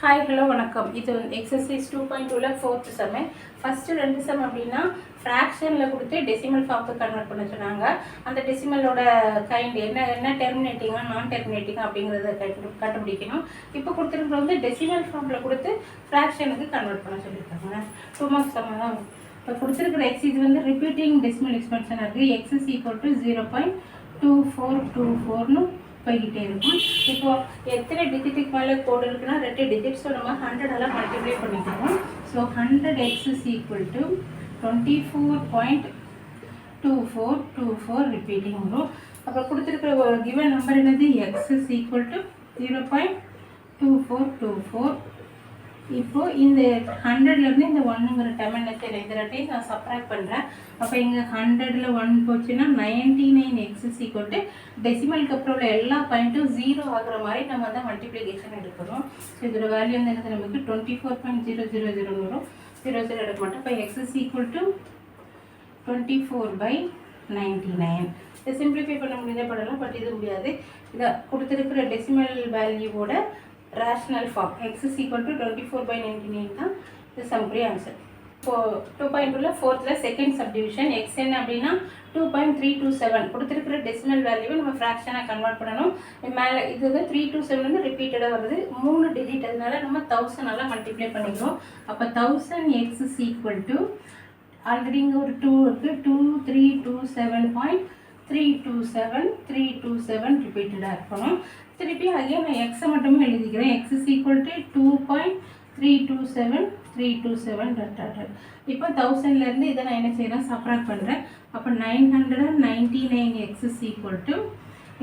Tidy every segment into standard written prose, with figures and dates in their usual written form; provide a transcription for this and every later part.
Hi hello வணக்கம். இது exercise 2.2ல 4th சம். ஃபஸ்ட்டு 2 சம் அப்படின்னா ஃப்ராக்ஷனில் கொடுத்து டெசிமல் ஃபார்முக்கு கன்வெர்ட் பண்ண சொன்னாங்க. அந்த டெசிமலோட கைண்ட் என்ன டெர்மினேட்டிங்காக நான் டெர்மினேட்டிங்காக அப்படிங்கிறத கண்டுபிடிக்கணும். இப்போ கொடுத்துருக்குற வந்து டெசிமல் ஃபார்மில் கொடுத்து ஃப்ராக்ஷனுக்கு கன்வெர்ட் பண்ண சொல்லியிருக்காங்க. 2 மார்க்ஸ் சம் தான். இப்போ கொடுத்துருக்குற எக்ஸ் இது வந்து ரிப்பீட்டிங் டெசிமல் எக்ஸ்பென்ஷன் இருக்குது. எக்ஸ் இஸ் ஈக்குவல் டு 0.2424ன்னு போய்கிட்டே இருக்கும். இப்போ எத்தனை டிஜிட்டுக்கு மேலே கோடு இருக்குன்னா 2 டிஜிட்ஸோ நம்ம 100 மல்டிப்ளை பண்ணிக்கிறோம். So 100x is equal to 24.2424 repeating வரும். அப்புறம் கொடுத்துருக்குற ஒரு கிவன் நம்பர் என்னது எக்ஸ் இஸ் ஈக்குவல் டு 0.2424. இப்போது இந்த 100லேருந்து இந்த 1ங்கிற டேர்ம் என்ன செய்யலை, இந்த ரெட்டையும் நான் சப்ராக்ட் பண்ணுறேன். அப்போ இங்கே 100ல் 1 போச்சுன்னா 99x இஸ் ஈக்குவல் டு டெசிமலுக்கு அப்புறம் உள்ள எல்லா பாயிண்ட்டும் 0 ஆகிற மாதிரி நம்ம வந்து மல்டிப்ளிகேஷன் எடுக்கணும். ஸோ இதோட வேல்யூ வந்து என்னது நமக்கு 24.000 வரும். 00 எடுக்க மாட்டோம். இப்போ x இஸ் ஈக்குவல் டு 24/99. இதை சிம்பிளிஃபை பண்ண முடியாத படலாம், பட் இது முடியாது. இதை கொடுத்துருக்கிற டெசிமல் வேல்யூவோட rational form x is equal to 24/99 தான் இது சம்க்குரிய ஆன்சர். இப்போது 2.2ல 4th செகண்ட் சப்டிவிஷன் எக்ஸ் என்ன அப்படின்னா 2.327 கொடுத்துருக்கிற டெசிமல் வேல்யூவை நம்ம ஃப்ராக்ஷனாக கன்வெர்ட் பண்ணணும். மேலே இது வந்து 327 வந்து ரிப்பீட்டடாக வருது, 3 டிஜிட், அதனால நம்ம 1000 மல்டிப்ளை பண்ணிக்கிறோம். அப்போ 1000x is equal to already இங்கே ஒரு 2 இருக்குது, 2327.327 ரிப்பீட்டடாக இருக்கணும். திருப்பி அகைன் நான் எக்ஸை மட்டுமே எழுதிக்கிறேன். எக்ஸ் இஸ் ஈக்குவல் டு 2.327 இப்போ 1000லேருந்து இதை நான் என்ன செய்கிறேன், சப்ராக்ட் பண்ணுறேன். அப்போ 999x இஸ் ஈக்குவல் டு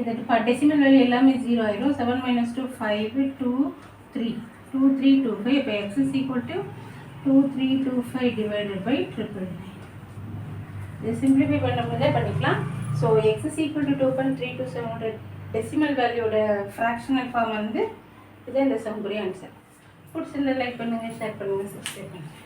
இது டெசிமல் வேல்யூ எல்லாமே 0 ஆயிடும். 7 - 2 5 2325. இப்போ x is equal to 2325 divided by 999. இதை சிம்பிளிஃபை பண்ணும்போதே பண்ணிக்கலாம். So x is equal to 2.327 decimal வேல்யூட ஃப்ராக்ஷனல் ஃபார்ம் வந்து இதே இந்த சம்க்குரிய ஆன்சர். பிடிச்சிருந்தா லைக் பண்ணுங்கள், ஷேர் பண்ணுங்கள், சப்ஸ்கிரைப் பண்ணுங்கள்.